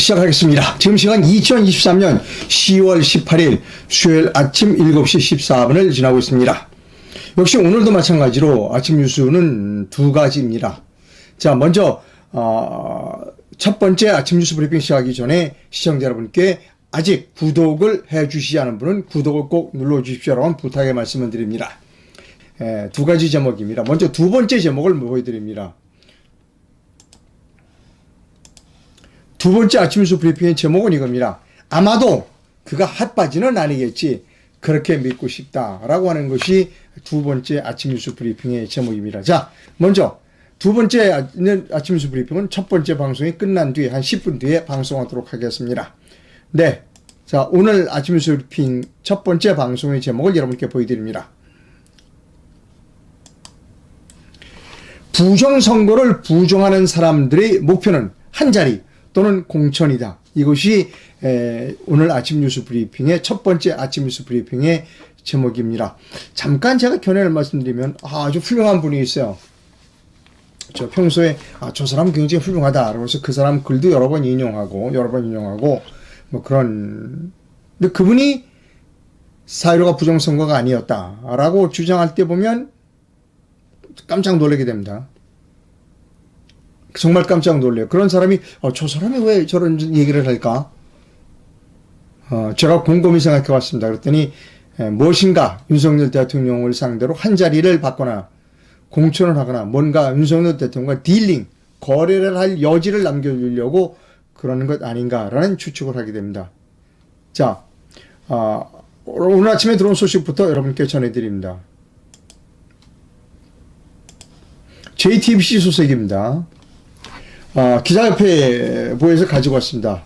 시작하겠습니다. 지금 시간 2023년 10월 18일 수요일 아침 7시 14분을 지나고 있습니다. 역시 오늘도 마찬가지로 아침 뉴스는 두 가지입니다. 자, 먼저 첫 번째 아침 뉴스 브리핑 시작하기 전에 시청자 여러분께 아직 구독을 해주시지 않은 분은 구독을 꼭 눌러주십시오라고 부탁의 말씀을 드립니다. 두 가지 제목입니다. 먼저 두 번째 제목을 보여드립니다. 두 번째 아침 뉴스 브리핑의 제목은 이겁니다. 아마도 그가 핫바지는 아니겠지. 그렇게 믿고 싶다라고 하는 것이 두 번째 아침 뉴스 브리핑의 제목입니다. 자, 먼저 두 번째 아침 뉴스 브리핑은 첫 번째 방송이 끝난 뒤에 한 10분 뒤에 방송하도록 하겠습니다. 네. 자, 오늘 아침 뉴스 브리핑 첫 번째 방송의 제목을 여러분께 보여드립니다. 부정선거를 부정하는 사람들의 목표는 한자리 또는 공천이다. 이것이 오늘 아침 뉴스 브리핑의 첫 번째 아침 뉴스 브리핑의 제목입니다. 잠깐 제가 견해를 말씀드리면 아주 훌륭한 분이 있어요. 저 평소에 저 사람 굉장히 훌륭하다. 그래서 그 사람 글도 여러 번 인용하고 뭐 그런. 근데 그분이 4.15가 부정선거가 아니었다라고 주장할 때 보면 깜짝 놀라게 됩니다. 정말 깜짝 놀래요. 그런 사람이 저 사람이 왜 저런 얘기를 할까? 제가 곰곰이 생각해 봤습니다. 그랬더니 무엇인가 윤석열 대통령을 상대로 한 자리를 받거나 공천을 하거나 뭔가 윤석열 대통령과 딜링, 거래를 할 여지를 남겨주려고 그러는 것 아닌가라는 추측을 하게 됩니다. 자, 오늘 아침에 들어온 소식부터 여러분께 전해드립니다. JTBC 소식입니다. 기자협회부에서 가지고 왔습니다.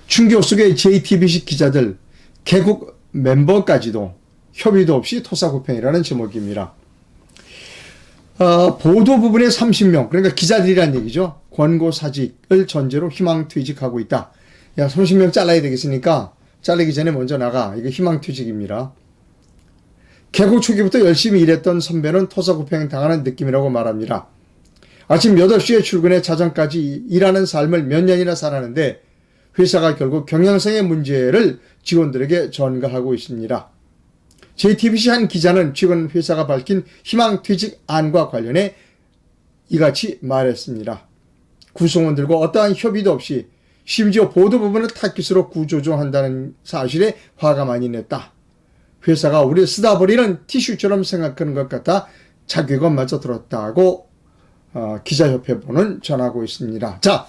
충격 속의 JTBC 기자들 개국 멤버까지도 협의도 없이 토사구팽이라는 제목입니다. 보도 부분에 30명, 그러니까 기자들이란 얘기죠. 권고사직을 전제로 희망퇴직하고 있다. 야, 30명 잘라야 되겠으니까 잘리기 전에 먼저 나가. 이게 희망퇴직입니다. 개국 초기부터 열심히 일했던 선배는 토사구팽 당하는 느낌이라고 말합니다. 아침 8시에 출근해 자정까지 일하는 삶을 몇 년이나 살았는데 회사가 결국 경영상의 문제를 직원들에게 전가하고 있습니다. JTBC 한 기자는 최근 회사가 밝힌 희망퇴직안과 관련해 이같이 말했습니다. 구성원들과 어떠한 협의도 없이 심지어 보도 부분을 타깃으로 구조조한다는 사실에 화가 많이 냈다. 회사가 우리 쓰다 버리는 티슈처럼 생각하는 것 같아 자괴감마저 들었다고 기자협회보는 전하고 있습니다. 자,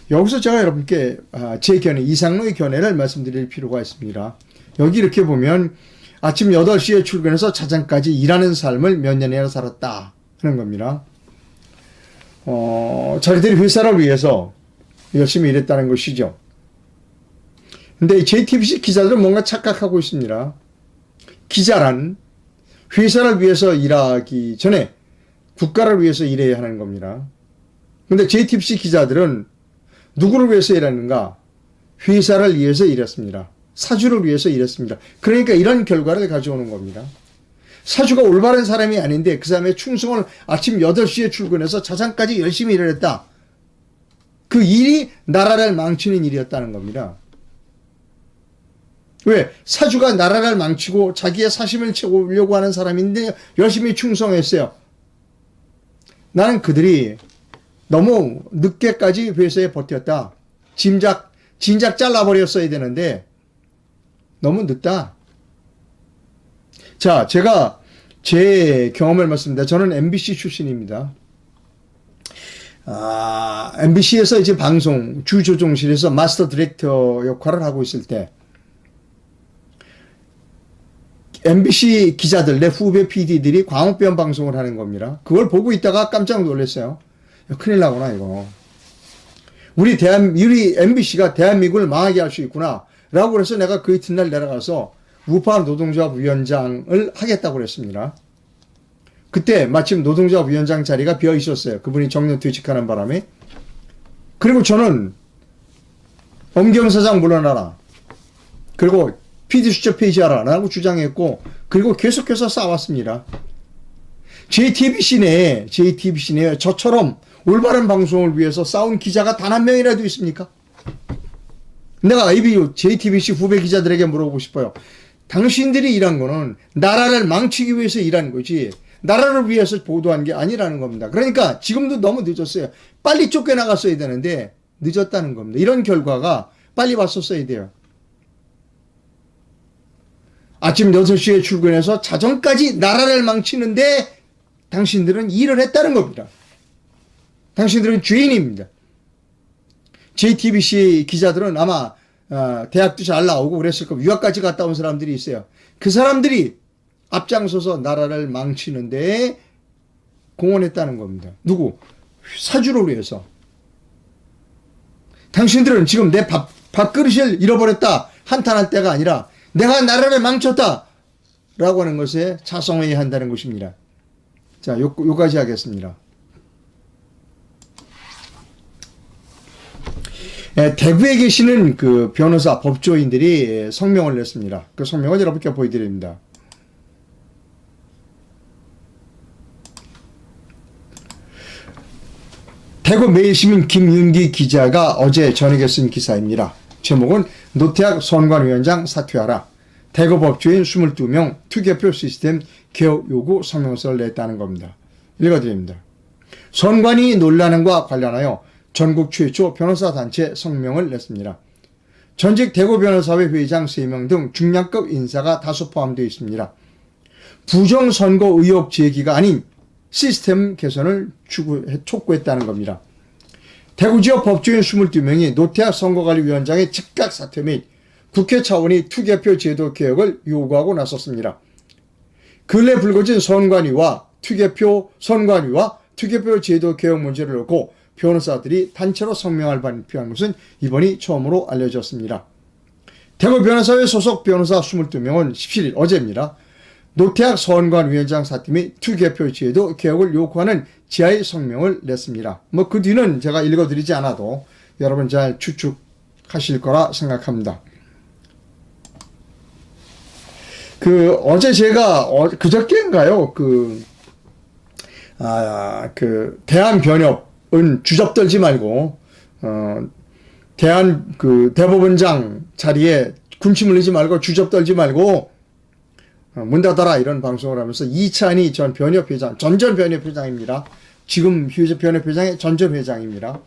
여기서 제가 여러분께 제 견해, 이상로의 견해를 말씀드릴 필요가 있습니다. 여기 이렇게 보면 아침 8시에 출근해서 자정까지 일하는 삶을 몇 년이나 살았다 하는 겁니다. 자기들이 회사를 위해서 열심히 일했다는 것이죠. 근데 JTBC 기자들은 뭔가 착각하고 있습니다. 기자란 회사를 위해서 일하기 전에 국가를 위해서 일해야 하는 겁니다. 근데 JTBC 기자들은 누구를 위해서 일하는가? 회사를 위해서 일했습니다. 사주를 위해서 일했습니다. 그러니까 이런 결과를 가져오는 겁니다. 사주가 올바른 사람이 아닌데 그 사람의 충성을 아침 8시에 출근해서 자정까지 열심히 일을 했다. 그 일이 나라를 망치는 일이었다는 겁니다. 왜? 사주가 나라를 망치고 자기의 사심을 채우려고 하는 사람인데 열심히 충성했어요. 나는 그들이 너무 늦게까지 회사에 버텼다. 진작 잘라버렸어야 되는데 너무 늦다. 자, 제가 제 경험을 말씀드립니다. 저는 MBC 출신입니다. MBC에서 이제 방송 주조종실에서 마스터 디렉터 역할을 하고 있을 때 MBC 기자들, 내 후배 PD들이 광우병 방송을 하는 겁니다. 그걸 보고 있다가 깜짝 놀랐어요. 야, 큰일 나구나, 이거. 우리 MBC가 대한민국을 망하게 할 수 있구나. 라고 그래서 내가 그 이튿날 내려가서 우파 노동조합 위원장을 하겠다고 그랬습니다. 그때 마침 노동조합 위원장 자리가 비어 있었어요. 그분이 정년 퇴직하는 바람에. 그리고 저는 엄경 사장 물러나라. 그리고 PD 수첩 폐지하라 라고 주장했고, 그리고 계속해서 싸웠습니다. JTBC 내에 저처럼 올바른 방송을 위해서 싸운 기자가 단 한 명이라도 있습니까? 내가 ABU, JTBC 후배 기자들에게 물어보고 싶어요. 당신들이 일한 거는 나라를 망치기 위해서 일한 거지 나라를 위해서 보도한 게 아니라는 겁니다. 그러니까 지금도 너무 늦었어요. 빨리 쫓겨나갔어야 되는데 늦었다는 겁니다. 이런 결과가 빨리 왔었어야 돼요. 아침 6시에 출근해서 자정까지 나라를 망치는데 당신들은 일을 했다는 겁니다. 당신들은 죄인입니다. JTBC 기자들은 아마 대학도 잘 나오고 그랬을 거고 유학까지 갔다 온 사람들이 있어요. 그 사람들이 앞장서서 나라를 망치는데 공헌했다는 겁니다. 누구? 사주를 위해서. 당신들은 지금 내 밥그릇을 잃어버렸다 한탄할 때가 아니라 내가 나라를 망쳤다 라고 하는 것에 자성해야 한다는 것입니다. 자, 요까지 하겠습니다. 대구에 계시는 그 변호사, 법조인들이 성명을 냈습니다. 그 성명을 여러분께 보여드립니다. 대구 매일시민 김윤기 기자가 어제 저녁에 쓴 기사입니다. 제목은 노태학 선관위원장 사퇴하라. 대구 법조인 22명 투개표 시스템 개혁 요구 성명서를 냈다는 겁니다. 읽어드립니다. 선관위 논란과 관련하여 전국 최초 변호사단체 성명을 냈습니다. 전직 대구 변호사회 회장 3명 등 중량급 인사가 다수 포함되어 있습니다. 부정선거 의혹 제기가 아닌 시스템 개선을 촉구했다는 겁니다. 대구 지역 법조인 22명이 노태학 선거관리위원장의 즉각 사퇴 및 국회 차원의 투개표 제도 개혁을 요구하고 나섰습니다. 근래 불거진 선관위와 투개표 제도 개혁 문제를 놓고 변호사들이 단체로 성명을 발표한 것은 이번이 처음으로 알려졌습니다. 대구 변호사회 소속 변호사 22명은 17일 어제입니다. 노태학 선관위원장 사퇴 및 투개표 제도 개혁을 요구하는 지하의 성명을 냈습니다. 그 뒤는 제가 읽어드리지 않아도 여러분 잘 추측하실 거라 생각합니다. 어제 제가 그저께인가요? 대한변협은 주접 떨지 말고 대법원장 자리에 군침 흘리지 말고 주접 떨지 말고 문 닫아라 이런 방송을 하면서 이찬희 전 변협회장, 전전 변협회장입니다. 지금 변협회장의 전전 회장입니다.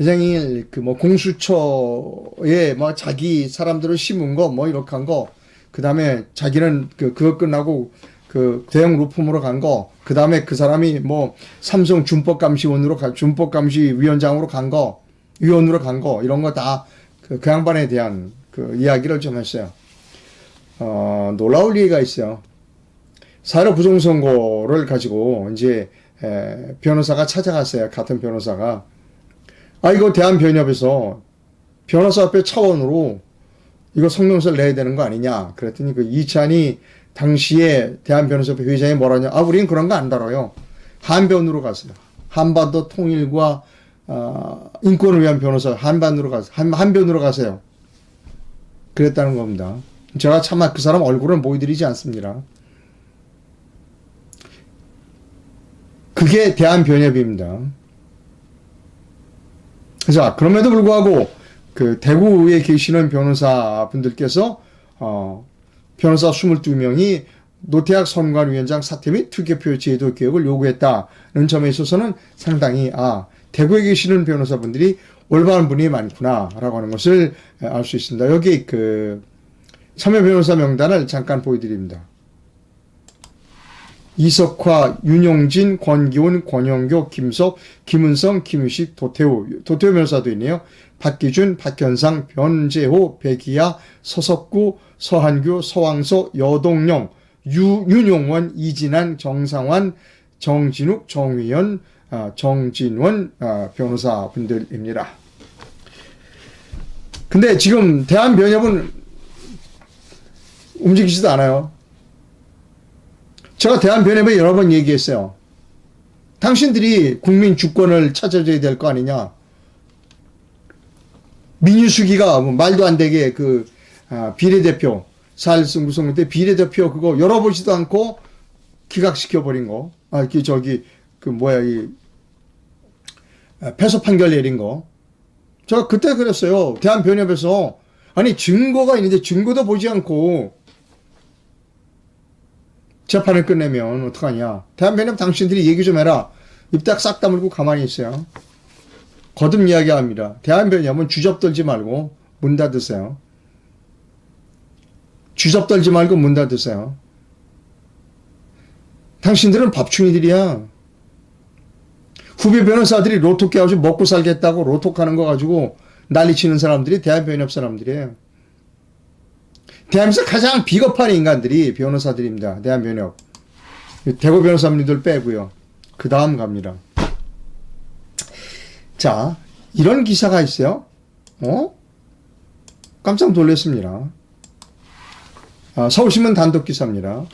회장이 공수처에 자기 사람들을 심은 거 이렇게 한 거, 그 다음에 자기는 그거 끝나고 대형 로펌으로 간 거, 그 다음에 그 사람이 삼성 준법감시위원장으로 간 거, 위원으로 간 거, 이런 거 다 그 양반에 대한 이야기를 좀 했어요. 놀라울 얘기가 있어요. 사회로 부정선거를 가지고 이제 변호사가 찾아갔어요. 같은 변호사가. 이거 대한변협에서 변호사협회 차원으로 이거 성명서를 내야 되는 거 아니냐. 그랬더니 이찬이 당시에 대한변호사협회 회장이 뭐라냐. 우린 그런 거 안 다뤄요. 한변으로 갔어요. 한반도 통일과 인권을 위한 변호사 한반으로 가세요. 한변으로 가세요. 그랬다는 겁니다. 제가 차마 그 사람 얼굴은 보여드리지 않습니다. 그게 대한변협입니다. 자, 그럼에도 불구하고 대구에 계시는 변호사분들께서 변호사 22명이 노태학 선관위원장 사퇴 및 투개표 제도 개혁을 요구했다는 점에 있어서는 상당히 대구에 계시는 변호사분들이 올바른 분이 많구나 라고 하는 것을 알 수 있습니다. 여기 참여 변호사 명단을 잠깐 보여드립니다. 이석화, 윤용진, 권기훈, 권영교, 김석, 김은성, 김유식, 도태우 변호사도 있네요. 박기준, 박현상, 변재호, 백이야, 서석구, 서한규, 서왕서, 여동영, 윤용원, 이진한, 정상환, 정진욱, 정휘연, 정진원 변호사분들입니다. 근데 지금 대한변협은 움직이지도 않아요. 제가 대한변협에 여러 번 얘기했어요. 당신들이 국민 주권을 찾아줘야 될 거 아니냐. 민주수기가 말도 안 되게 비례대표, 4.1 구성원 때 비례대표 그거 열어보지도 않고 기각시켜버린 거. 패소 판결 내린 거. 제가 그때 그랬어요. 대한변협에서. 아니, 증거가 있는데 증거도 보지 않고 재판을 끝내면 어떡하냐. 대한변협 당신들이 얘기 좀 해라. 입 딱 싹 다물고 가만히 있어요. 거듭 이야기합니다. 대한변협은 주접 떨지 말고 문 닫으세요. 주접 떨지 말고 문 닫으세요. 당신들은 밥충이들이야. 후배 변호사들이 로또 깨가지고 먹고 살겠다고 로또 가는 거 가지고 난리치는 사람들이 대한변협 사람들이에요. 대한민국에서 가장 비겁한 인간들이 변호사들입니다. 대한변협. 대구 변호사님들 빼고요. 그 다음 갑니다. 자, 이런 기사가 있어요. 깜짝 놀랐습니다. 서울신문 단독 기사입니다.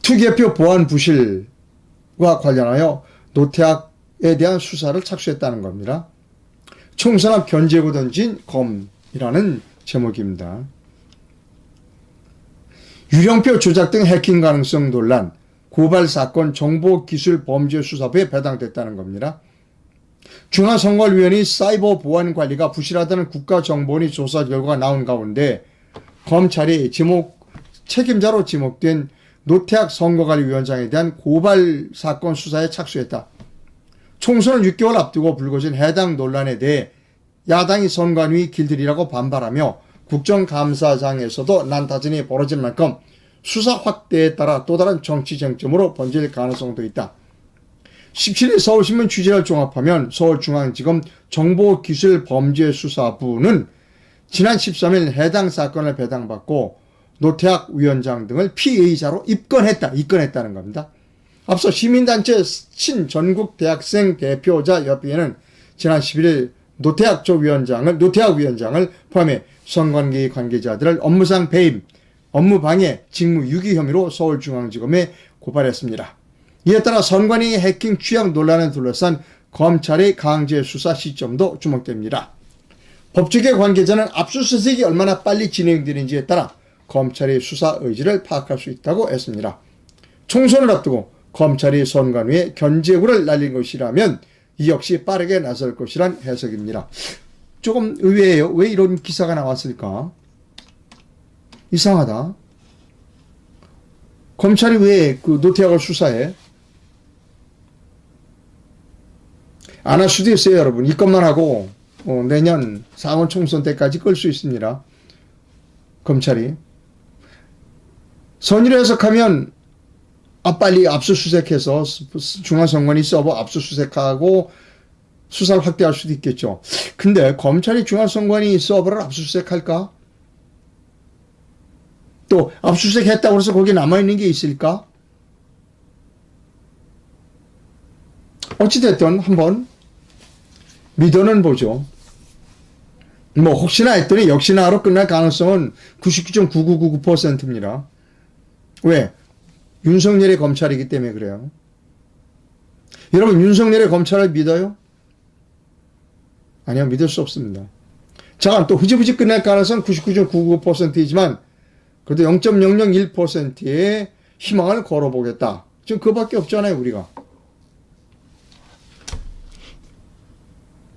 투기표 보안 부실과 관련하여 노태악에 대한 수사를 착수했다는 겁니다. 총선 앞 견제구 던진 검이라는 제목입니다. 유령표 조작 등 해킹 가능성 논란, 고발 사건 정보기술범죄수사부에 배당됐다는 겁니다. 중앙선거위원회 사이버 보안 관리가 부실하다는 국가정보원의 조사 결과가 나온 가운데 검찰이 책임자로 지목된 노태악 선거관리위원장에 대한 고발 사건 수사에 착수했다. 총선을 6개월 앞두고 불거진 해당 논란에 대해 야당이 선관위 길들이라고 반발하며 국정감사장에서도 난타전이 벌어질 만큼 수사 확대에 따라 또 다른 정치 쟁점으로 번질 가능성도 있다. 17일 서울신문 취재를 종합하면 서울중앙지검 정보기술범죄수사부는 지난 13일 해당 사건을 배당받고 노태악 위원장 등을 피의자로 입건했다는 겁니다. 앞서 시민단체 신전국대학생 대표자 협의회는 지난 11일 노태악 위원장을 포함해 선관위 관계자들을 업무상 배임, 업무방해, 직무유기 혐의로 서울중앙지검에 고발했습니다. 이에 따라 선관위 해킹 취약 논란을 둘러싼 검찰의 강제 수사 시점도 주목됩니다. 법조계 관계자는 압수수색이 얼마나 빨리 진행되는지에 따라 검찰의 수사 의지를 파악할 수 있다고 했습니다. 총선을 앞두고 검찰이 선관위에 견제구를 날린 것이라면 이 역시 빠르게 나설 것이란 해석입니다. 조금 의외예요. 왜 이런 기사가 나왔을까? 이상하다. 검찰이 왜 그 노태악을 수사해? 안 할 수도 있어요, 여러분. 이것만 하고 내년 상원 총선 때까지 끌 수 있습니다. 검찰이. 선의로 해석하면 빨리 압수수색해서 중앙선관위 서버 압수수색하고 수사를 확대할 수도 있겠죠. 근데 검찰이 중앙선관위 서버를 압수수색할까? 또 압수수색했다고 해서 거기에 남아있는 게 있을까? 어찌됐든 한번 믿어는 보죠. 뭐 혹시나 했더니 역시나로 끝날 가능성은 99.9999%입니다. 왜? 윤석열의 검찰이기 때문에 그래요. 여러분 윤석열의 검찰을 믿어요? 아니요, 믿을 수 없습니다. 자, 또 흐지부지 끝날 가능성은 99.99%이지만 그래도 0.001%의 희망을 걸어보겠다. 지금 그밖에 없잖아요, 우리가.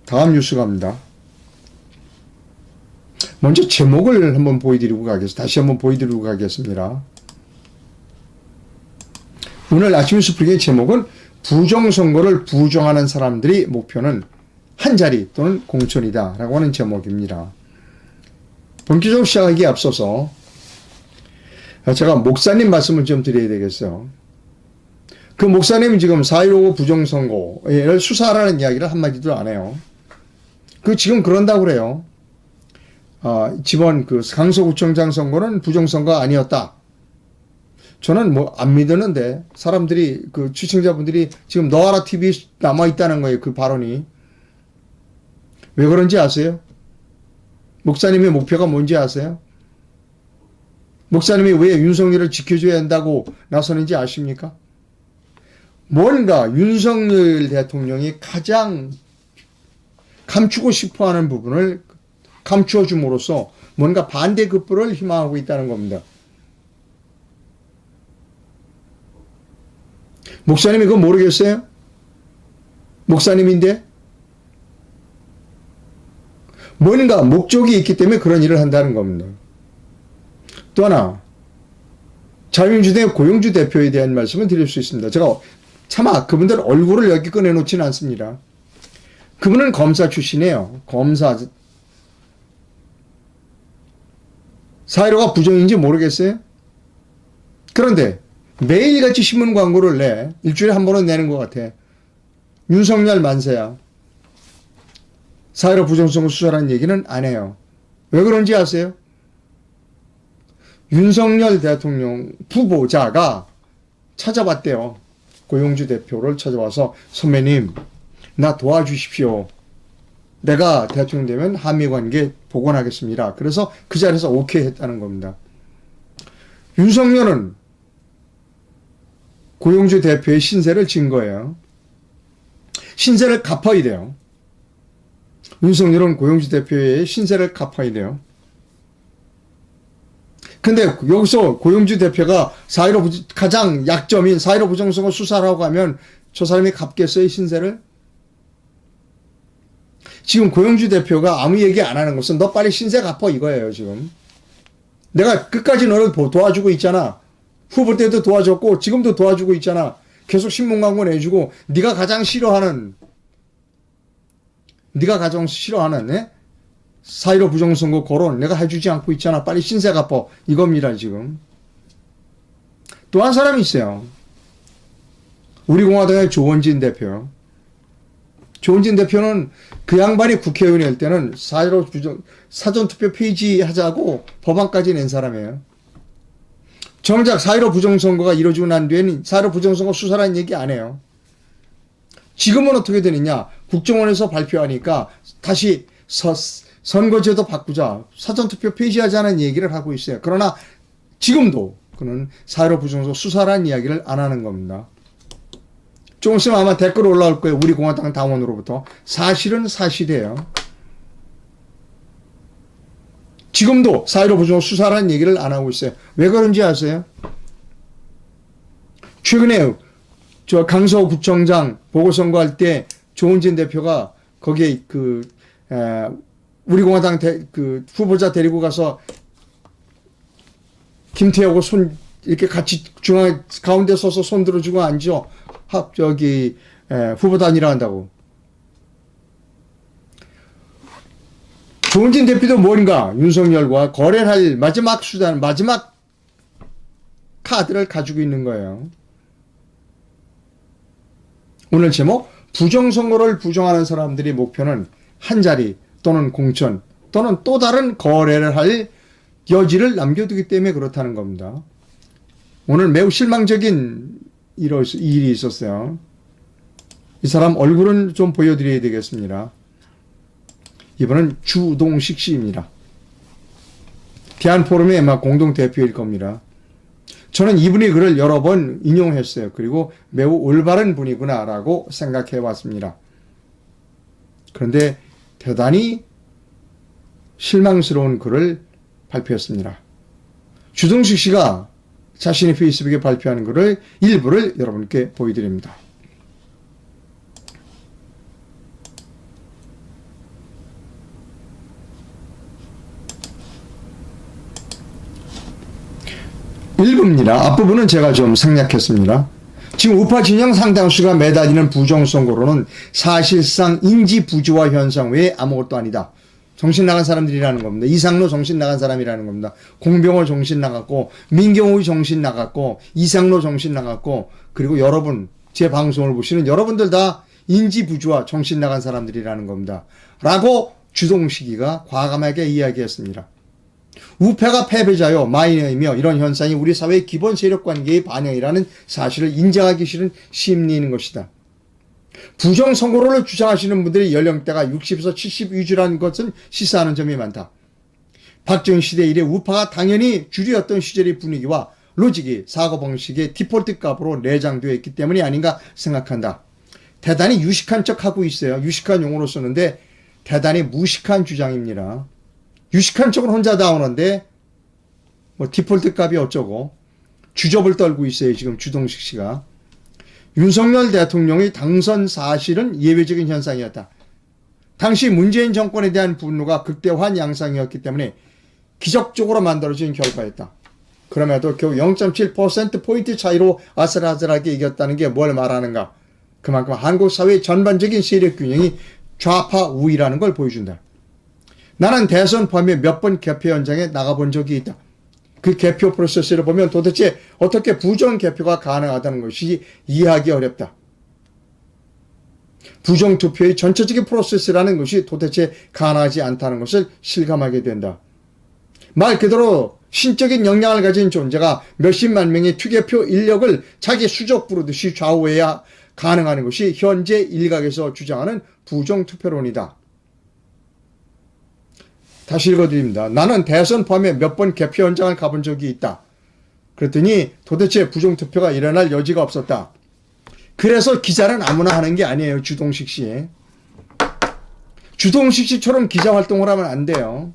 다음 뉴스 갑니다. 먼저 제목을 한번 다시 한번 보여드리고 가겠습니다. 오늘 아침 뉴스 브리핑의 제목은 부정선거를 부정하는 사람들이 목표는 한자리 또는 공천이다 라고 하는 제목입니다. 본격적으로 시작하기에 앞서서 제가 목사님 말씀을 좀 드려야 되겠어요. 그 목사님이 지금 4.15 부정선거를 수사하라는 이야기를 한마디도 안 해요. 지금 그런다고 그래요. 지번 강서구청장 선거는 부정선거가 아니었다. 저는 안 믿었는데 사람들이 시청자분들이 지금 너하라 TV에 남아있다는 거예요. 그 발언이. 왜 그런지 아세요? 목사님의 목표가 뭔지 아세요? 목사님이 왜 윤석열을 지켜줘야 한다고 나서는지 아십니까? 뭔가 윤석열 대통령이 가장 감추고 싶어하는 부분을 감추어 줌으로써 뭔가 반대급부를 희망하고 있다는 겁니다. 목사님이 그거 모르겠어요? 목사님인데? 뭔가 목적이 있기 때문에 그런 일을 한다는 겁니다. 또 하나, 자유민주당의 고용주 대표에 대한 말씀을 드릴 수 있습니다. 제가 차마 그분들 얼굴을 여기 꺼내놓지는 않습니다. 그분은 검사 출신이에요. 검사. 사회로가 부정인지 모르겠어요. 그런데 매일같이 신문 광고를 내. 일주일에 한 번은 내는 것 같아. 윤석열 만세야. 사회로 부정선거 수사라는 얘기는 안 해요. 왜 그런지 아세요? 윤석열 대통령 후보자가 찾아봤대요. 고용주 대표를 찾아와서 선배님 나 도와주십시오. 내가 대통령 되면 한미관계 복원하겠습니다. 그래서 그 자리에서 오케이 했다는 겁니다. 윤석열은 고용주 대표의 신세를 진 거예요. 신세를 갚아야 돼요. 윤석열은 고용주 대표의 신세를 갚아야 돼요. 근데 여기서 고용주 대표가 가장 약점인 4.15 부정선거 수사라고 하면 저 사람이 갚겠어요, 신세를? 지금 고용주 대표가 아무 얘기 안 하는 것은 너 빨리 신세 갚아 이거예요, 지금. 내가 끝까지 너를 도와주고 있잖아. 후보 때도 도와줬고 지금도 도와주고 있잖아. 계속 신문 광고 내주고 네가 가장 싫어하는 4.15 부정선거 거론 내가 해주지 않고 있잖아. 빨리 신세 갚아. 이겁니다, 지금. 또 한 사람이 있어요. 우리공화당의 조원진 대표. 조원진 대표는 그 양반이 국회의원일 때는 4.15 사전투표 폐지하자고 법안까지 낸 사람이에요. 정작 4.15 부정선거가 이루어지고 난 뒤에는 4.15 부정선거 수사라는 얘기 안 해요. 지금은 어떻게 되느냐. 국정원에서 발표하니까 다시 선거제도 바꾸자. 사전투표 폐지하자는 얘기를 하고 있어요. 그러나 지금도 그는 4.15 부정선거 수사라는 이야기를 안 하는 겁니다. 조금 있으면 아마 댓글 올라올 거예요. 우리 공화당 당원으로부터. 사실은 사실이에요. 지금도 4.15 부정선거 수사라는 얘기를 안 하고 있어요. 왜 그런지 아세요? 최근에 저 강서구 구청장 보궐선거할 때 조은진 대표가 거기에 우리 공화당 후보자 데리고 가서 김태하고 이렇게 같이 가운데 서서 손 들어주고 앉아. 후보 단일화 한다고. 조은진 대표도 뭔가 윤석열과 거래를 할 마지막 수단, 마지막 카드를 가지고 있는 거예요. 오늘 제목, 부정선거를 부정하는 사람들의 목표는 한자리 또는 공천 또는 또 다른 거래를 할 여지를 남겨두기 때문에 그렇다는 겁니다. 오늘 매우 실망적인 일이 있었어요. 이 사람 얼굴은 좀 보여드려야 되겠습니다. 이분은 주동식 씨입니다. 대한포럼의 아마 공동대표일 겁니다. 저는 이분의 글을 여러 번 인용했어요. 그리고 매우 올바른 분이구나라고 생각해 왔습니다. 그런데 대단히 실망스러운 글을 발표했습니다. 주동식 씨가 자신의 페이스북에 발표한 글을 일부를 여러분께 보여드립니다. 일부입니다. 앞부분은 제가 좀 생략했습니다. 지금 우파 진영 상당수가 매달리는 부정선거로는 사실상 인지부조화 현상 외에 아무것도 아니다. 정신 나간 사람들이라는 겁니다. 이상로 정신 나간 사람이라는 겁니다. 공병호 정신 나갔고, 민경호의 정신 나갔고, 이상로 정신 나갔고, 그리고 여러분, 제 방송을 보시는 여러분들 다 인지부조화 정신 나간 사람들이라는 겁니다. 라고 주동식이가 과감하게 이야기했습니다. 우패가 패배자요, 마이너이며 이런 현상이 우리 사회의 기본 세력관계의 반영이라는 사실을 인정하기 싫은 심리인 것이다. 부정선거를 주장하시는 분들의 연령대가 60에서 70 위주라는 것은 시사하는 점이 많다. 박정희 시대 이래 우파가 당연히 주류였던 시절의 분위기와 로직이 사고방식의 디폴트 값으로 내장되어 있기 때문이 아닌가 생각한다. 대단히 유식한 척하고 있어요. 유식한 용어로 쓰는데 대단히 무식한 주장입니다. 유식한 척은 혼자 다 오는데 뭐 디폴트 값이 어쩌고 주접을 떨고 있어요. 지금 주동식 씨가. 윤석열 대통령의 당선 사실은 예외적인 현상이었다. 당시 문재인 정권에 대한 분노가 극대화한 양상이었기 때문에 기적적으로 만들어진 결과였다. 그럼에도 겨우 0.7%포인트 차이로 아슬아슬하게 이겼다는 게 뭘 말하는가? 그만큼 한국 사회의 전반적인 세력 균형이 좌파 우위라는 걸 보여준다. 나는 대선 포함해 몇 번 개표 현장에 나가본 적이 있다. 그 개표 프로세스를 보면 도대체 어떻게 부정 개표가 가능하다는 것이 이해하기 어렵다. 부정 투표의 전체적인 프로세스라는 것이 도대체 가능하지 않다는 것을 실감하게 된다. 말 그대로 신적인 역량을 가진 존재가 몇십만 명의 투개표 인력을 자기 수족 부르듯이 좌우해야 가능한 것이 현재 일각에서 주장하는 부정투표론이다. 다시 읽어드립니다. 나는 대선 포함해 몇 번 개표 현장을 가본 적이 있다. 그랬더니 도대체 부정투표가 일어날 여지가 없었다. 그래서 기자는 아무나 하는 게 아니에요. 주동식 씨. 주동식 씨처럼 기자 활동을 하면 안 돼요.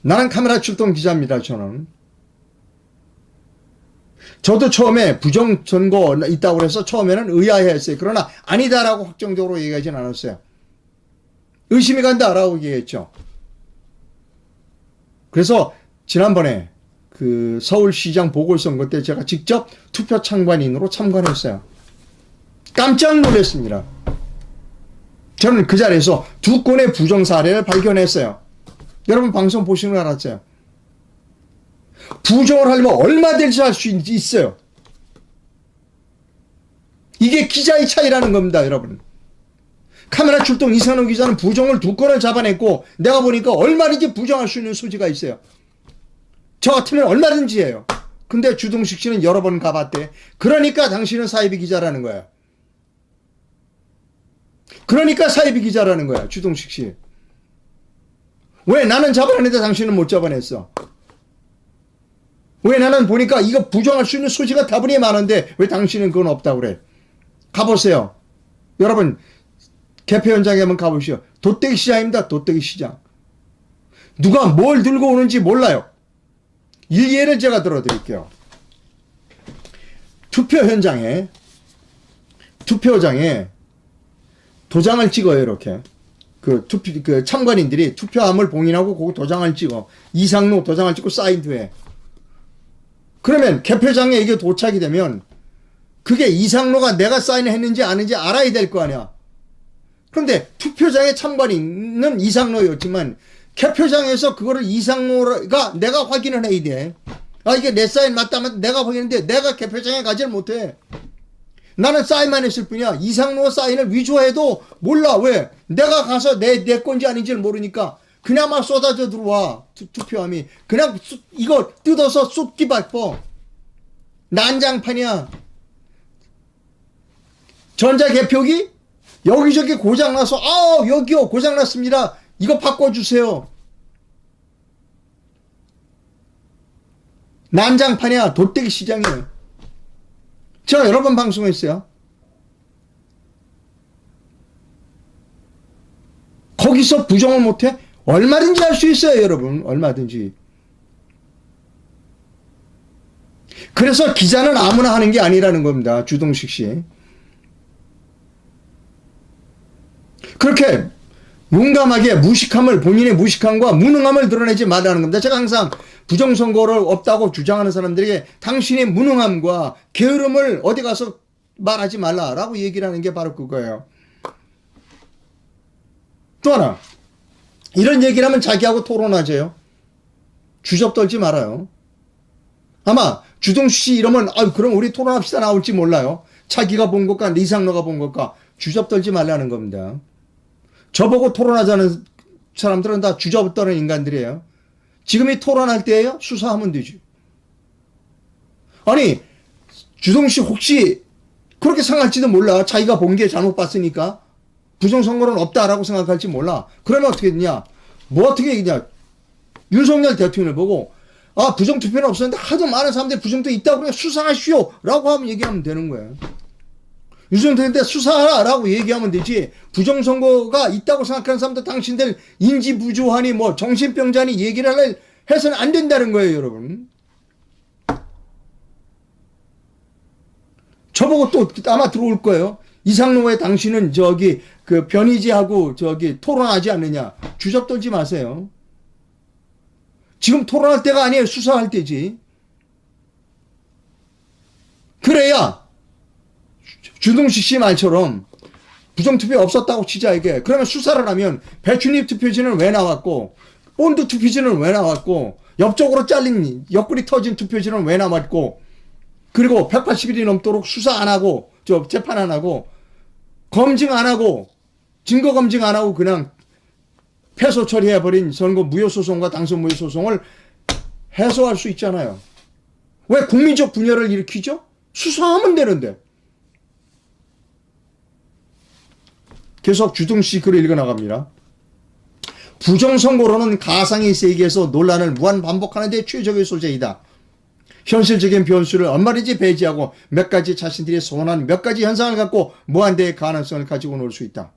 나는 카메라 출동 기자입니다. 저도 처음에 부정선거 있다고 해서 처음에는 의아해했어요. 그러나 아니다라고 확정적으로 얘기하진 않았어요. 의심이 간다라고 얘기했죠. 그래서 지난번에 그 서울시장 보궐선거 때 제가 직접 투표 참관인으로 참관했어요. 깜짝 놀랐습니다. 저는 그 자리에서 2건의 부정 사례를 발견했어요. 여러분 방송 보시는 거 알았죠? 부정을 하려면 얼마든지 할 수 있어요. 이게 기자의 차이라는 겁니다, 여러분. 카메라 출동 이상훈 기자는 부정을 2건을 잡아냈고 내가 보니까 얼마든지 부정할 수 있는 소지가 있어요. 저 같으면 얼마든지 해요. 근데 주동식 씨는 여러 번 가봤대. 그러니까 당신은 사이비 기자라는 거야. 그러니까 사이비 기자라는 거야, 주동식 씨. 왜 나는 잡아냈는데 당신은 못 잡아냈어? 왜 나는 보니까 이거 부정할 수 있는 소지가 다분히 많은데 왜 당신은 그건 없다고 그래? 가보세요. 여러분 개표 현장에 한번 가보시오. 돗대기 시장입니다. 돗대기 시장. 누가 뭘 들고 오는지 몰라요. 일예를 제가 들어드릴게요. 투표장에 도장을 찍어요. 이렇게 그 참관인들이 투표함을 봉인하고 그 도장을 찍어. 이상로 도장을 찍고 사인도 해. 그러면 개표장에 이게 도착이 되면 그게 이상로가 내가 사인했는지 아닌지 알아야 될 거 아니야. 그런데 투표장의 참관인은 이상로였지만 개표장에서 그거를 이상로가 내가 확인을 해야 돼. 아, 이게 내 사인 맞다 내가 확인했는데 내가 개표장에 가지를 못해. 나는 사인만 했을 뿐이야. 이상로 사인을 위조해도 몰라. 왜? 내가 가서 내 건지 아닌지를 모르니까 그냥 막 쏟아져 들어와. 투표함이. 그냥 이거 뜯어서 쏟기 바빠. 난장판이야. 전자개표기? 여기저기 고장나서 여기요 고장났습니다. 이거 바꿔주세요. 난장판이야. 돗대기 시장이에요. 제가 여러 번 방송했어요. 거기서 부정을 못해? 얼마든지 할 수 있어요, 여러분. 얼마든지. 그래서 기자는 아무나 하는 게 아니라는 겁니다. 주동식 씨. 그렇게 용감하게 본인의 무식함과 무능함을 드러내지 말라는 겁니다. 제가 항상 부정선거를 없다고 주장하는 사람들에게 당신의 무능함과 게으름을 어디 가서 말하지 말라라고 얘기를 하는 게 바로 그거예요. 또 하나, 이런 얘기를 하면 자기하고 토론하재요. 주접 떨지 말아요. 아마 주동식 씨 이러면 그럼 우리 토론합시다 나올지 몰라요. 자기가 본 것과 이상로가 본 것과 주접 떨지 말라는 겁니다. 저보고 토론하자는 사람들은 다 주접 떠는 인간들이에요. 지금이 토론할 때예요? 수사하면 되지. 아니 주동식 혹시 그렇게 생각할지도 몰라. 자기가 본 게 잘못 봤으니까 부정선거는 없다라고 생각할지 몰라. 그러면 어떻게 되냐? 어떻게 되냐? 윤석열 대통령을 보고 부정투표는 없었는데 하도 많은 사람들이 부정투표 있다고 그래 수사하시오 라고 하면 얘기하면 되는 거예요. 윤석열 대통령한테 수사하라라고 얘기하면 되지. 부정선거가 있다고 생각하는 사람들 당신들 인지부조하니 정신병자니 얘기를 해서는 안 된다는 거예요, 여러분. 저보고 또 아마 들어올 거예요. 이상로에 당신은 그 변희재하고 저기 토론하지 않느냐. 주접 떨지 마세요. 지금 토론할 때가 아니에요. 수사할 때지. 그래야 주동식 씨 말처럼 부정투표 없었다고 치자 이게. 그러면 수사를 하면 배춘입 투표지는 왜 나왔고 본드 투표지는 왜 나왔고 옆쪽으로 잘린 옆구리 터진 투표지는 왜 나왔고 그리고 180일이 넘도록 수사 안 하고 저 재판 안 하고 검증 안 하고 증거 검증 안 하고 그냥 패소 처리해버린 선거 무효소송과 당선 무효소송을 해소할 수 있잖아요. 왜 국민적 분열을 일으키죠? 수사하면 되는데. 계속 주둥씨 글을 읽어나갑니다. 부정선거로는 가상의 세계에서 논란을 무한 반복하는 데 최적의 소재이다. 현실적인 변수를 얼마든지 배제하고 몇 가지 자신들이 소원한 몇 가지 현상을 갖고 무한대의 가능성을 가지고 놀 수 있다.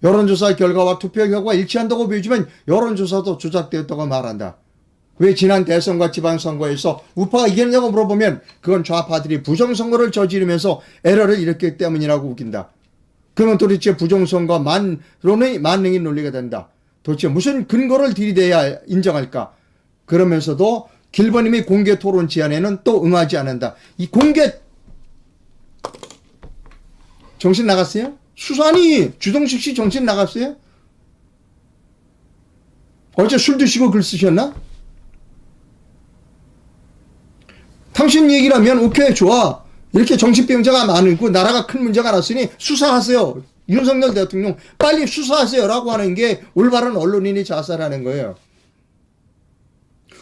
여론조사 결과와 투표 결과가 일치한다고 보여주면 여론조사도 조작되었다고 말한다. 왜 지난 대선과 지방선거에서 우파가 이겼냐고 물어보면 그건 좌파들이 부정선거를 저지르면서 에러를 일으켰기 때문이라고 우긴다. 그러면 도대체 부정선거만론의 만능의 논리가 된다. 도대체 무슨 근거를 들이대야 인정할까? 그러면서도 길버님의 공개 토론 제안에는 또 응하지 않는다. 이 공개 정신 나갔어요? 수산이 주동식 씨 정신 나갔어요? 어제 술 드시고 글 쓰셨나? 당신 얘기라면 오케이 좋아. 이렇게 정신병자가 많고 나라가 큰 문제가 났으니 수사하세요. 윤석열 대통령 빨리 수사하세요 라고 하는 게 올바른 언론인이 자살하는 거예요.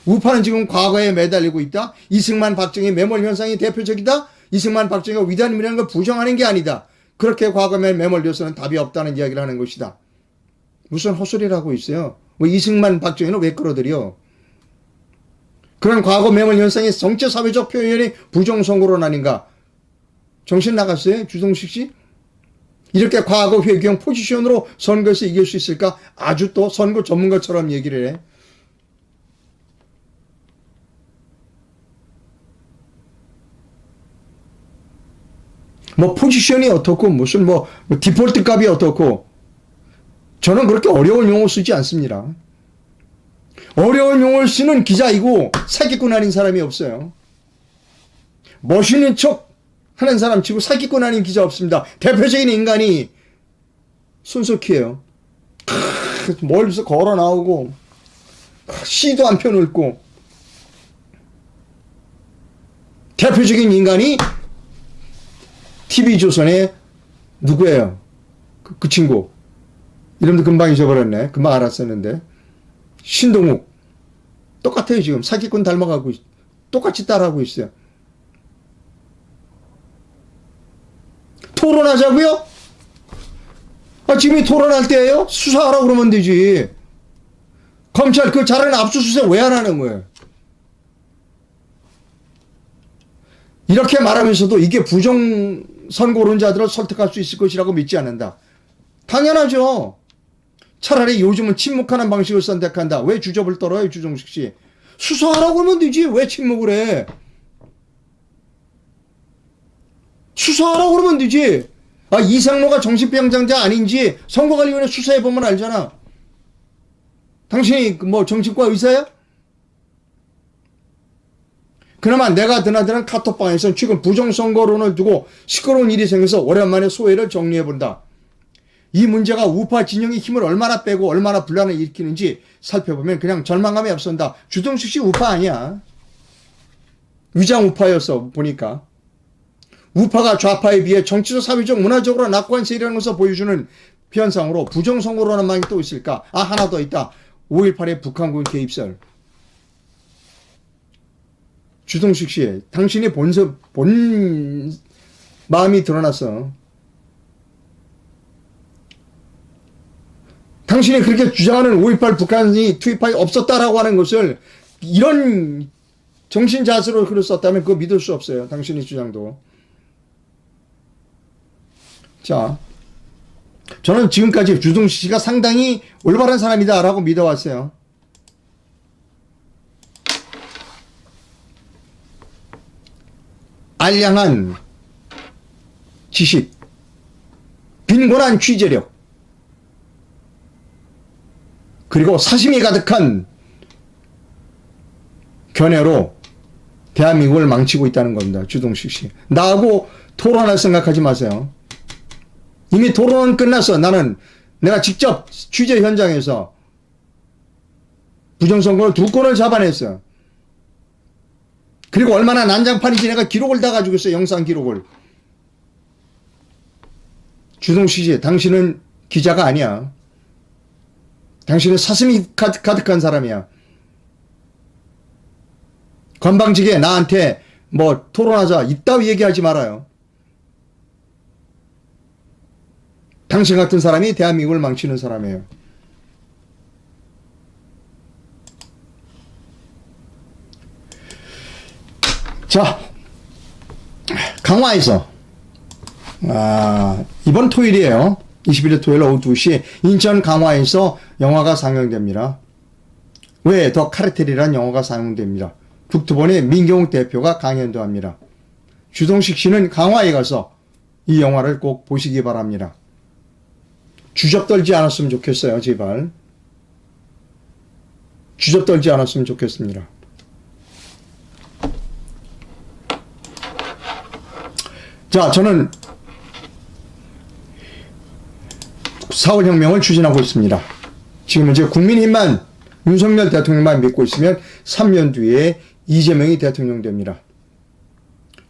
우파는 지금 과거에 매달리고 있다. 이승만 박정희 매몰 현상이 대표적이다. 이승만 박정희가 위대한이라는 걸 부정하는 게 아니다. 그렇게 과거에 매몰려서는 답이 없다는 이야기를 하는 것이다. 무슨 헛소리를 하고 있어요. 왜 이승만 박정희는 왜 끌어들여. 그런 과거 매몰 현상의 정치사회적 표현이 부정선거론 아닌가. 정신 나갔어요? 주동식 씨? 이렇게 과거 회귀형 포지션으로 선거에서 이길 수 있을까? 아주 또 선거 전문가처럼 얘기를 해. 뭐 포지션이 어떻고 무슨 뭐 디폴트 값이 어떻고 저는 그렇게 어려운 용어 쓰지 않습니다. 어려운 용어를 쓰는 기자이고 사기꾼 아닌 사람이 없어요. 멋있는 척 하는 사람 치고 사기꾼 아닌 기자 없습니다. 대표적인 인간이 손석희예요. 멀리서 걸어 나오고 시도 안 펴놓고 대표적인 인간이 TV조선의 누구예요? 그 친구. 이름도 금방 잊어버렸네. 금방 알았었는데. 신동욱. 똑같아요 지금. 사기꾼 닮아가고 똑같이 따라하고 있어요. 토론하자고요? 아, 지금 토론할 때예요? 수사하라고 그러면 되지. 검찰 그 잘하는 압수수색 왜 안 하는 거예요? 이렇게 말하면서도 이게 부정선거론자들을 설득할 수 있을 것이라고 믿지 않는다. 당연하죠. 차라리 요즘은 침묵하는 방식을 선택한다. 왜 주접을 떨어요, 주정식 씨? 수사하라고 하면 되지. 왜 침묵을 해? 수사하라고 그러면 되지. 아, 이상로가 정신병자인지 아닌지 선거관리위원회 수사해보면 알잖아. 당신이 뭐 정치과 의사야? 그나마 내가 드나드는 카톡방에서는 최근 부정선거론을 두고 시끄러운 일이 생겨서 오랜만에 소회를 정리해본다. 이 문제가 우파 진영의 힘을 얼마나 빼고 얼마나 분란을 일으키는지 살펴보면 그냥 절망감이 앞선다. 주동식 씨 우파 아니야. 위장 우파였어 보니까. 우파가 좌파에 비해 정치적, 사회적, 문화적으로 낙관 세력이라는 것을 보여주는 현상으로 부정선거론만이 또 있을까? 아, 하나 더 있다. 5.18의 북한군 개입설. 주동식 씨, 당신이 본 마음이 드러났어. 당신이 그렇게 주장하는 5.18 북한이 투입하기 없었다라고 하는 것을 이런 정신자세로 글을 썼다면 그거 믿을 수 없어요. 당신의 주장도. 자, 저는 지금까지 주동식 씨가 상당히 올바른 사람이다라고 믿어왔어요. 알량한 지식, 빈곤한 취재력, 그리고 사심이 가득한 견해로 대한민국을 망치고 있다는 겁니다. 주동식 씨. 나하고 토론할 생각하지 마세요. 이미 토론은 끝났어. 내가 직접 취재 현장에서 부정선거를 2건을 잡아냈어요. 그리고 얼마나 난장판인지 내가 기록을 다 가지고 있어요. 영상 기록을. 주동식 씨, 당신은 기자가 아니야. 당신은 사심이 가득한 사람이야. 건방지게 나한테 뭐 토론하자 이따위 얘기하지 말아요. 당신 같은 사람이 대한민국을 망치는 사람이에요. 자, 강화에서 이번 토요일이에요. 21일 토요일 오후 2시 인천 강화에서 영화가 상영됩니다. 왜 더 카르텔이라는 영화가 상영됩니다. 북두본의 민경욱 대표가 강연도 합니다. 주동식 씨는 강화에 가서 이 영화를 꼭 보시기 바랍니다. 주접떨지 않았으면 좋겠어요. 제발. 주접떨지 않았으면 좋겠습니다. 자, 저는 4월 혁명을 추진하고 있습니다. 지금 현재 국민힘만 윤석열 대통령만 믿고 있으면 3년 뒤에 이재명이 대통령 됩니다.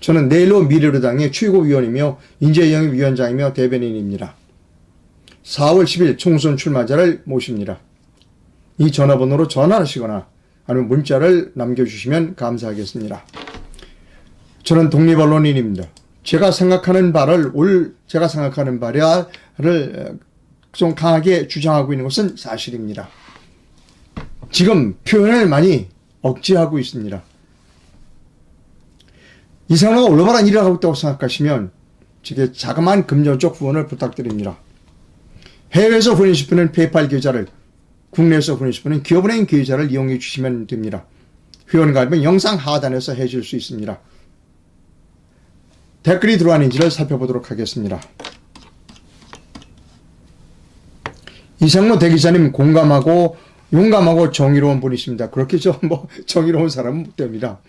저는 내일로 미래로당의 최고위원이며 인재영입위원장이며 대변인입니다. 4월 10일 총선 출마자를 모십니다. 이 전화번호로 전화하시거나 아니면 문자를 남겨주시면 감사하겠습니다. 저는 독립언론인입니다. 제가 생각하는 바를 좀 강하게 주장하고 있는 것은 사실입니다. 지금 표현을 많이 억제하고 있습니다. 이상로가 올바른 일을 하고 있다고 생각하시면 제게 자그마한 금전적 후원을 부탁드립니다. 해외에서 보내실 분은 페이팔 계좌를, 국내에서 보내실 분은 기업은행 계좌를 이용해 주시면 됩니다. 회원 가입은 영상 하단에서 해줄 수 있습니다. 댓글이 들어왔는지를 살펴보도록 하겠습니다. 이상로 대기자님 공감하고 용감하고 정의로운 분이십니다. 그렇게 정의로운 사람은 못 됩니다.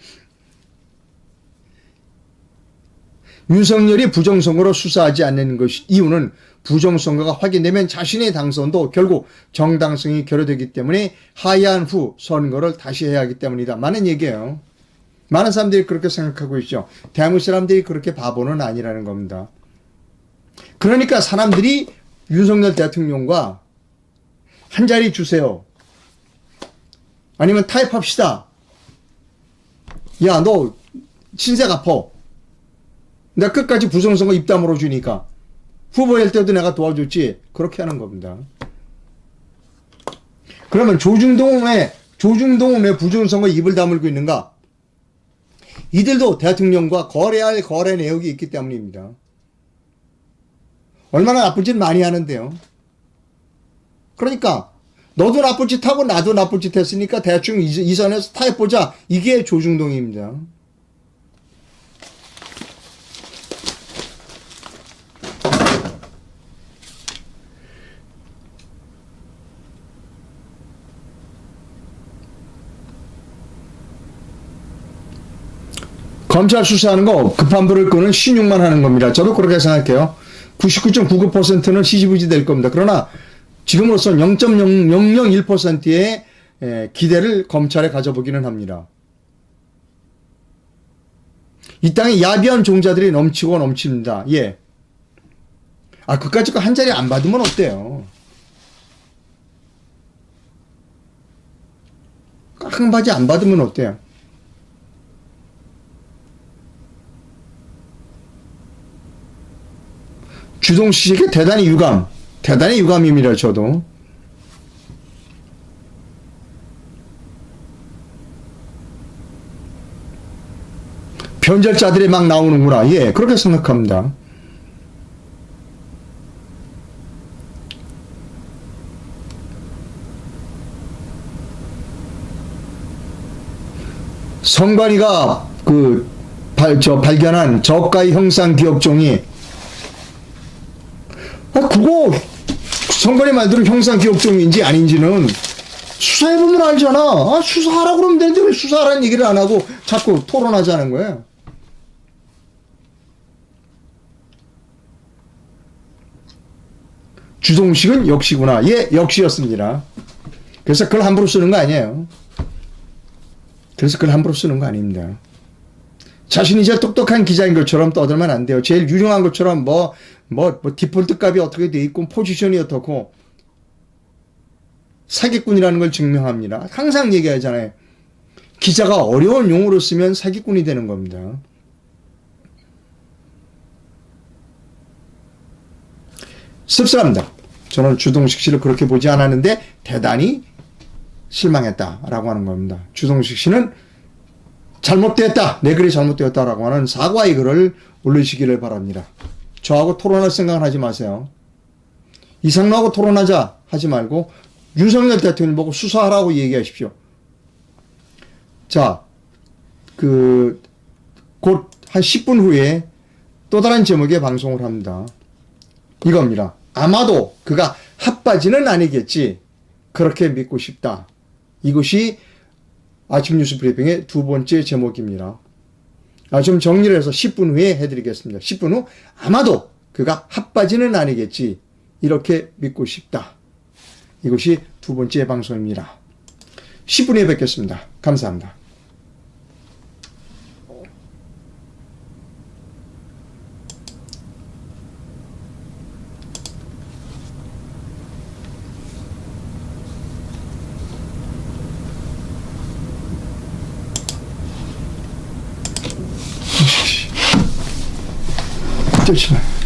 윤석열이 부정선거로 수사하지 않는 것이 이유는 부정선거가 확인되면 자신의 당선도 결국 정당성이 결여되기 때문에 하야한 후 선거를 다시 해야 하기 때문이다. 많은 얘기예요. 많은 사람들이 그렇게 생각하고 있죠. 대한민국 사람들이 그렇게 바보는 아니라는 겁니다. 그러니까 사람들이 윤석열 대통령과 한 자리 주세요. 아니면 타협합시다. 야, 너 신세 갚어. 내가 끝까지 부정선거 입담으로 주니까. 후보일 때도 내가 도와줬지. 그렇게 하는 겁니다. 그러면 조중동은 왜 부정선거 입을 다물고 있는가? 이들도 대통령과 거래할 거래 내역이 있기 때문입니다. 얼마나 나쁜 짓 많이 하는데요. 그러니까 너도 나쁜 짓 하고 나도 나쁜 짓 했으니까 대충 이 선에서 타협보자. 이게 조중동입니다. 검찰 수사하는 거 급한 불을 끄는 신용만 하는 겁니다. 저도 그렇게 생각해요. 99.99%는 시지부지 될 겁니다. 그러나 지금으로선 0.001%의 기대를 검찰에 가져보기는 합니다. 이 땅에 야비한 종자들이 넘치고 넘칩니다. 예. 그까짓 거 한 자리 안 받으면 어때요? 한 바지 안 받으면 어때요? 주동식 씨에게 대단히 유감입니다. 저도. 변절자들이 막 나오는구나. 예, 그렇게 생각합니다. 선관위가 발견한 저가의 형상 기억종이 그거 선관위 말대로 형상 기억종인지 아닌지는 수사해보면 알잖아. 아, 수사하라고 그러면 되는데 왜 수사하라는 얘기를 안 하고 자꾸 토론하자는 거예요. 주동식은 역시구나. 예, 역시였습니다. 그래서 그걸 함부로 쓰는 거 아니에요. 그래서 그걸 함부로 쓰는 거 아닙니다. 자신이 제일 똑똑한 기자인 것처럼 떠들면 안 돼요. 제일 유명한 것처럼 디폴트 값이 어떻게 돼 있고 포지션이 어떻고 사기꾼이라는 걸 증명합니다. 항상 얘기하잖아요. 기자가 어려운 용어를 쓰면 사기꾼이 되는 겁니다. 씁쓸합니다. 저는 주동식 씨를 그렇게 보지 않았는데 대단히 실망했다라고 하는 겁니다. 주동식 씨는 잘못되었다. 내 글이 잘못되었다라고 하는 사과의 글을 올리시기를 바랍니다. 저하고 토론할 생각을 하지 마세요. 이상로하고 토론하자 하지 말고 윤석열 대통령 보고 수사하라고 얘기하십시오. 자, 곧 한 10분 후에 또 다른 제목의 방송을 합니다. 이겁니다. 아마도 그가 핫바지는 아니겠지. 그렇게 믿고 싶다. 이것이 아침 뉴스 브리핑의 두 번째 제목입니다. 좀 정리를 해서 10분 후에 해드리겠습니다. 10분 후 아마도 그가 핫바지는 아니겠지. 이렇게 믿고 싶다. 이것이 두 번째 방송입니다. 10분 후에 뵙겠습니다. 감사합니다. 잠시만.